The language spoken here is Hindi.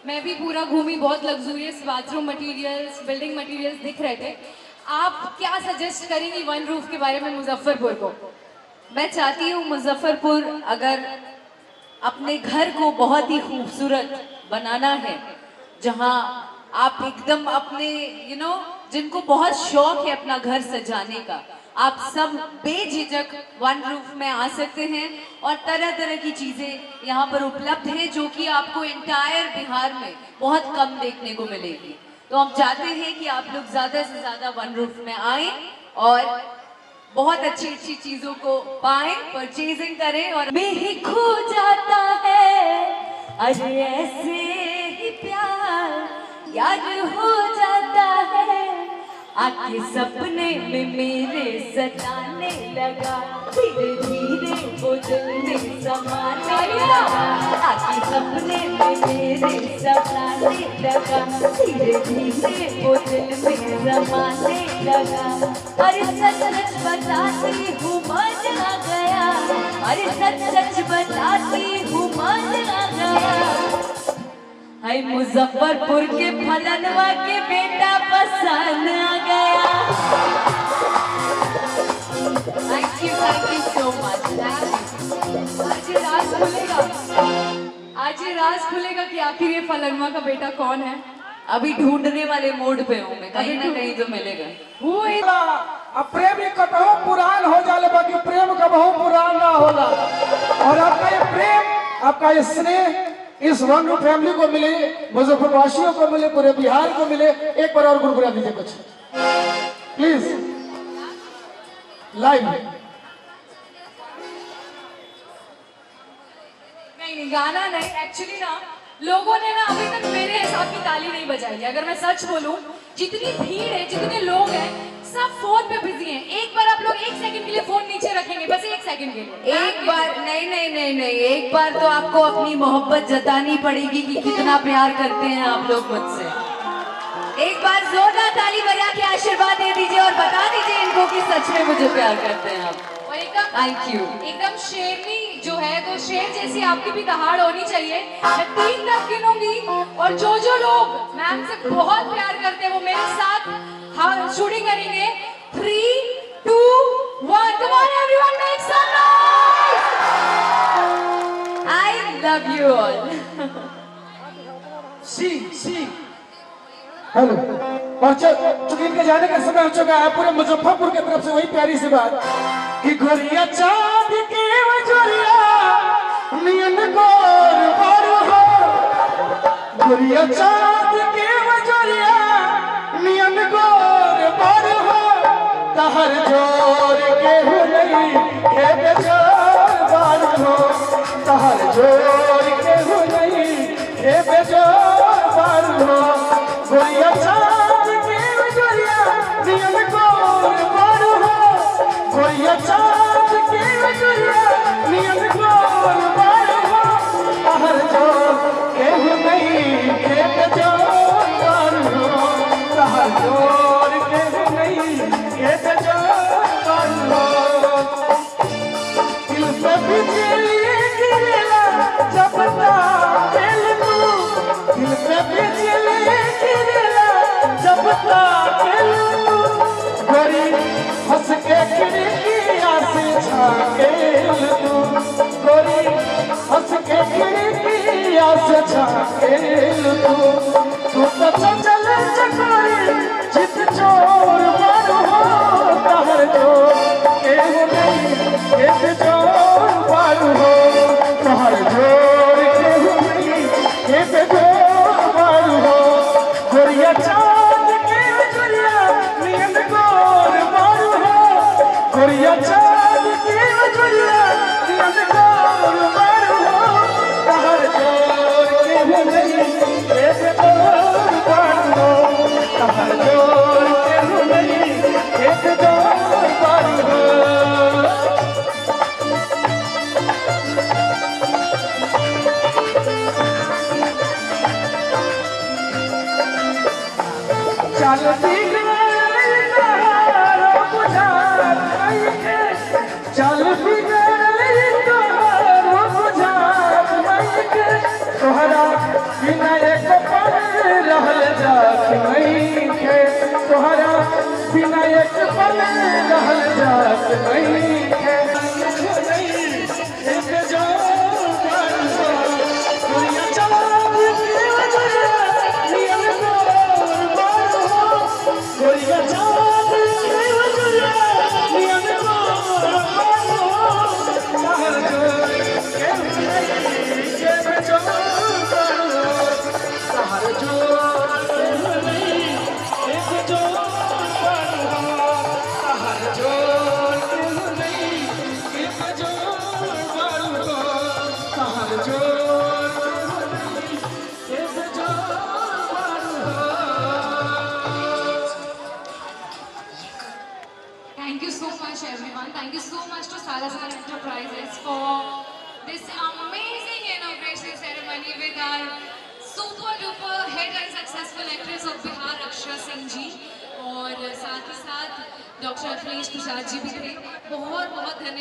मैं भी पूरा घूमी, बहुत luxurious bathroom materials, building materials दिख रहे थे। आप क्या सजेस्ट करेंगी वन रूफ के बारे में मुजफ्फरपुर को? मैं चाहती हूँ मुजफ्फरपुर अगर अपने घर को बहुत ही खूबसूरत बनाना है, जहाँ आप एकदम अपने जिनको बहुत शौक है अपना घर सजाने का, आप सब बेझिझक वन रूफ में आ सकते हैं और तरह तरह की चीजें यहाँ पर उपलब्ध हैं जो कि आपको इंटायर बिहार में बहुत कम देखने को मिलेगी। तो हम चाहते हैं कि आप लोग ज्यादा से ज्यादा वन रूफ में आए और बहुत अच्छी अच्छी चीजों को पाएं, परचेजिंग करें और में ही खो जाता है, अरे ऐसे ही प्यार याद हो जाता है, आके सपने में मेरे सताने लगा, धीरे धीरे वो दिल में समाने लगा, आके सपने में मेरे सताने लगा, धीरे धीरे वो दिल में समाने लगा। अरे सच सच बताती हूँ मन आ गया, अरे सच सच बताती हूँ मन आ गया, हाय मुजफ्फरपुर के फलनवा के बेटा पसंद आ गया। Thank you so much. आज ये राज खुलेगा, आज ये राज खुलेगा कि आखिर ये फलनवा का बेटा कौन है। अभी ढूंढने वाले मोड पे हूँ मैं, कहीं ना कहीं तो मिलेगा। अब प्रेम कतहो पुरान हो जाले, बाकी प्रेम कबहू पुरान ना होला। और आपका ये प्रेम, आपका ये स्नेह इस वन रूफ फैमिली को मिले, मुजफ्फरपुर वासियों को मिले, पूरे बिहार को मिले। एक बार और गुनगुना दीजिए कुछ प्लीज, लाइव। नहीं गाना नहीं, एक्चुअली ना लोगों ने ना अभी तक मेरे हिसाब की ताली नहीं बजाई है। अगर मैं सच बोलूं, जितनी भीड़ है, जितने लोग हैं, सब फोन पे बिजी हैं। एक बार आप लोग 1 सेकंड के लिए फोन नीचे रखेंगे, बस 1 सेकंड के लिए। एक बार नहीं नहीं नहीं नहीं, एक बार तो आपको अपनी मोहब्बत जतानी पड़ेगी कि कितना प्यार करते हैं आप लोग मुझसे। एक बार जोरदार ताली बजा के आशीर्वाद दे दीजिए और बता दीजिए इनको कि सच में मुझे प्यार करते हैं आप। और एकदम थैंक यू। एकदम शेरनी जो है, तो शेर जैसी आपकी भी दहाड़ होनी चाहिए। मैं 3 तक गिनूंगी और जो लोग मैम से बहुत प्यार करते हैं वो मेरे साथ शूटिंग करेंगे। 3, 2, 1, come on everyone, make some noise! I love you all. See hello. और चूंकि इनके जाने का समय हो चुका है, पूरे मुजफ्फरपुर की तरफ से वही प्यारी सी बात कि गोरिया चांद के वजोरिया नियन गोर गोर हो, गोरिया चांद के वजोरिया नियन गोर गोर हो, तहर जोर के हो नहीं हे बेजार बार हो, तहर जोर के हो नहीं हे बेजार बार हो, गोरिया चांद के वजोरिया नियन गोर गोर हो, गोरिया चांद के वजोरिया नियन गोर गोर हो, तहर जोर के हो नहीं हे बेजार बार हो, तहर जोर के हो नहीं हे बेजार बार हो। दिल पे बिजली गिरेला जब ताकेल तू, दिल पे बिजली गिरेला जब ताकेल तू, गोरी हंस के खिड़किया से झांकेल तू, गोरी हंस के खिड़किया से झांकेल तू, तू तो चंचल चकोरी जित चोर पर हो, तहर जोर के हो नहीं एक जोर पर हो, तहर जोर के हो नहीं एक जोर पर हो, गोरिया चांद के वजोरिया नियन गोर पर हो, गोरिया चांद के वजोरिया नियन गोर पर हो, तहर जोर के हो नहीं एक जोर पर हो, तहर जोर के हो नहीं एक जोर पर हो। चल चल तोहरा बिना एक एक पल रहल जात नहीं है एक जो दुनिया चाँद के वजरिया नियन गोर बारू हो दुनिया चाँद के वजरिया नियन गोर बारू हो सहर जो सहर Thank you so much, everyone. Thank you so much to Salazar Enterprises for this amazing inauguration ceremony with our super duper hit and successful actress of Bihar, Akshara Singh जी, और साथ ही साथ डॉक्टर अखिलेश प्रसाद जी भी थे. बहुत बहुत धन्यवाद.